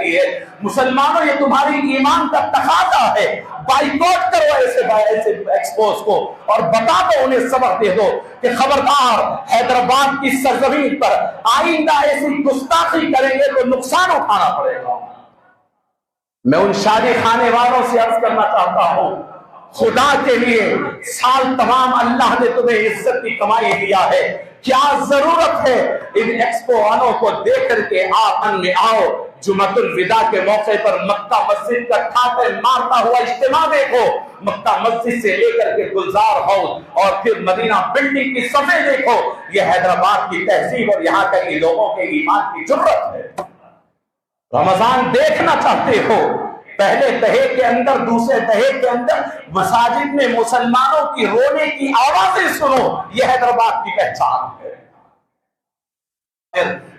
رہی ہے۔ مسلمانوں یہ تمہاری ایمان کا تقاضا ہے، بائیکاٹ کرو ایسے ایکسپوز کو اور بتا دو، انہیں سبق دے دو کہ خبردار حیدرآباد کی سرزمین پر آئندہ ایسی گستاخی کریں گے تو نقصان اٹھانا پڑے گا۔ میں ان شادی خانے والوں سے عرض کرنا چاہتا ہوں، خدا کے لیے سال تمام اللہ نے تمہیں عزت کی کمائی دیا ہے، کیا ضرورت ہے ان ایکسپو والوں کو دیکھ کر کے آپ ان میں آؤ؟ جمعۃ الوداع کے موقع پر مکہ مسجد کا ٹھاٹے مارتا ہوا اجتماع دیکھو، مکہ مسجد سے لے کر کے گلزار ہاؤس اور پھر مدینہ بلڈنگ کی صفحے دیکھو، یہ حیدرآباد کی تہذیب اور یہاں کے لوگوں کے ایمان کی جرت ہے۔ رمضان دیکھنا چاہتے ہو، پہلے تہے کے اندر، دوسرے تہے کے اندر مساجد میں مسلمانوں کی رونے کی آوازیں سنو، یہ حیدرآباد کی پہچان ہے۔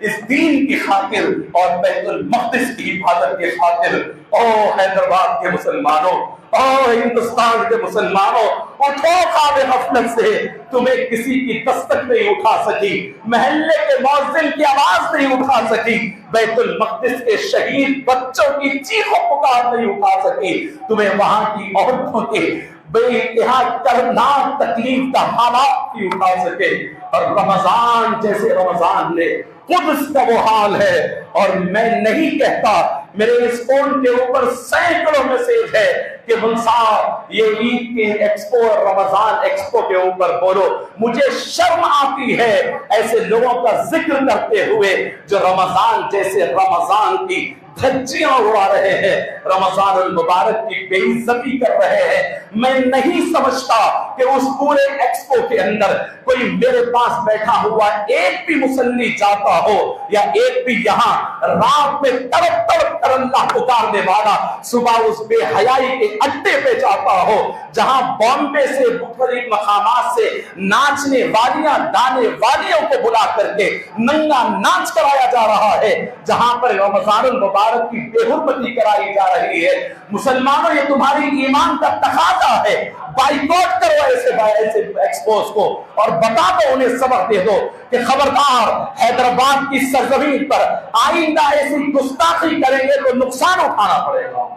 اس دین کی خاطر اور بیت المقدس کی حفاظت کی خاطر، او حیدرآباد کے مسلمانوں، او ہندوستان کے مسلمانوں، اٹھو خواب غفلت سے، تمہیں کسی کی دستک نہیں اٹھا سکی، محلے کے مؤذن کی آواز نہیں اٹھا سکی، بیت المقدس کے شہید بچوں کی چیخ و پکار نہیں اٹھا سکی، تمہیں وہاں کی عورتوں کے بے انتہا دردناک تکلیف کا حالات بھی اٹھا سکے۔ اور رمضان جیسے رمضان نے قدس کا وہ حال ہے، اور میں نہیں کہتا، میرے اس فون کے اوپر سینکڑوں میسج ہے کہ صاحب یہ عید کے ایکسپو اور رمضان ایکسپو کے اوپر بولو، مجھے شرم آتی ہے ایسے لوگوں کا ذکر کرتے ہوئے جو رمضان جیسے رمضان کی دھجیاں اڑا رہے ہیں، رمضان المبارک کی بے عزتی کر رہے ہیں۔ میں نہیں سمجھتا کہ اس پورے ایکسپو کے اندر کوئی میرے پاس بیٹھا ہوا ایک بھی مسلی جاتا ہو، یا ایک بھی یہاں رات میں تڑپ تڑپ کر اللہ پکارنے والا صبح اس بے حیائی کے اڈے پہ جاتا ہو جہاں بامبے سے مختلف مقامات سے ناچنے والیاں گانے والیوں کو بلا کر کے ننگا ناچ کرایا جا رہا ہے، جہاں پر رمضان المبارک کی بے حرمتی کرائی جا رہی ہے۔ مسلمانوں یہ تمہاری ایمان کا تقاضا ہے، بائیکاٹ کرو ایسے ایکسپوز کو اور بتا دو، انہیں سبق دے دو کہ خبردار حیدرآباد کی سرزمین پر آئندہ ایسی گستاخی کریں گے تو نقصان اٹھانا پڑے گا۔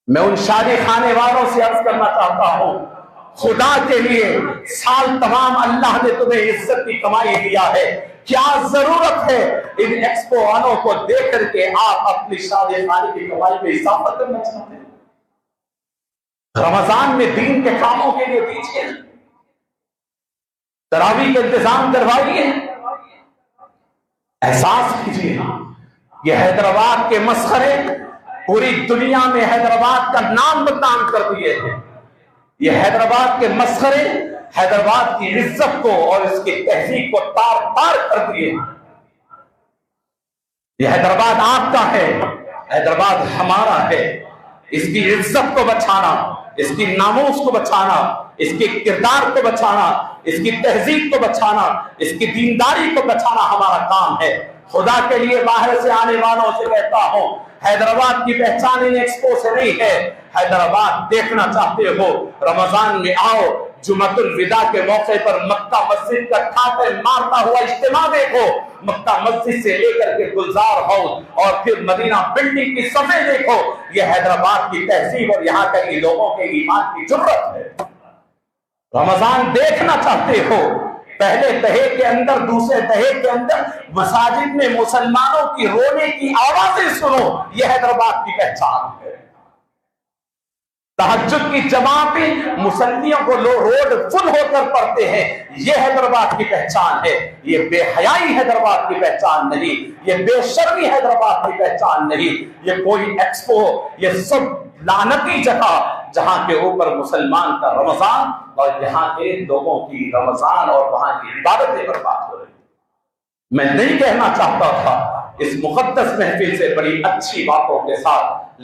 میں ان شادی خانے والوں سے عرض کرنا چاہتا ہوں، خدا کے لیے سال تمام اللہ نے تمہیں عزت کی کمائی دیا ہے، کیا ضرورت ہے ان ایکسپو والوں کو دیکھ کر کے آپ اپنی شادی خانے کی کمائی میں اضافہ کرنا چاہتے ہیں؟ رمضان میں دین کے کاموں کے لیے دیجیے، تراویح کا انتظام کروائیے، احساس کیجیے یہ حیدرآباد کے مسخرے پوری دنیا میں حیدرآباد کا نام بدنام کر دیے ہیں۔ یہ حیدرآباد کے مسخرے حیدرآباد کی عزت کو اور اس کی تہذیب کو تار تار کر دیے ہیں۔ یہ حیدرآباد آپ کا ہے، حیدرآباد ہمارا ہے، اس کی عزت کو بچانا، اس کی ناموس کو بچانا، اس کے کردار کو بچانا، اس کی تہذیب کو بچانا، اس کی دینداری کو بچانا ہمارا کام ہے۔ خدا کے لیے باہر سے آنے والوں سے کہتا ہوں، حیدرآباد کی پہچان ان ایکسپو سے نہیں ہے۔ حیدرآباد دیکھنا چاہتے ہو، رمضان میں آؤ، جمعۃ الوداع کے موقع پر مکہ مسجد کا ٹھاٹے مارتا ہوا اجتماع دیکھو، مکہ مسجد سے لے کر کے گلزار ہاؤس اور پھر مدینہ بلڈنگ کی صفحے دیکھو، یہ حیدرآباد کی تہذیب اور یہاں کے لوگوں کے ایمان کی جرت ہے۔ رمضان دیکھنا چاہتے ہو، پہلے تہے کے اندر، دوسرے تہے کے اندر مساجد میں مسلمانوں کی رونے کی آوازیں سنو، یہ حیدرآباد کی پہچان ہے۔ تہجد کی جماعتیں مسلیوں کو روڈ فل ہو کر پڑھتے ہیں، یہ حیدرآباد کی پہچان ہے۔ یہ بے حیائی حیدرآباد کی پہچان نہیں، یہ بے شرمی حیدرآباد کی پہچان نہیں، یہ کوئی ایکسپو، یہ سب لعنتی جگہ جہاں کے اوپر مسلمان کا رمضان اور یہاں کے لوگوں کی رمضان اور وہاں کی عبادتیں برباد ہو رہی۔ میں نہیں کہنا چاہتا تھا اس مقدس محفل سے بڑی اچھی باتوں کے ساتھ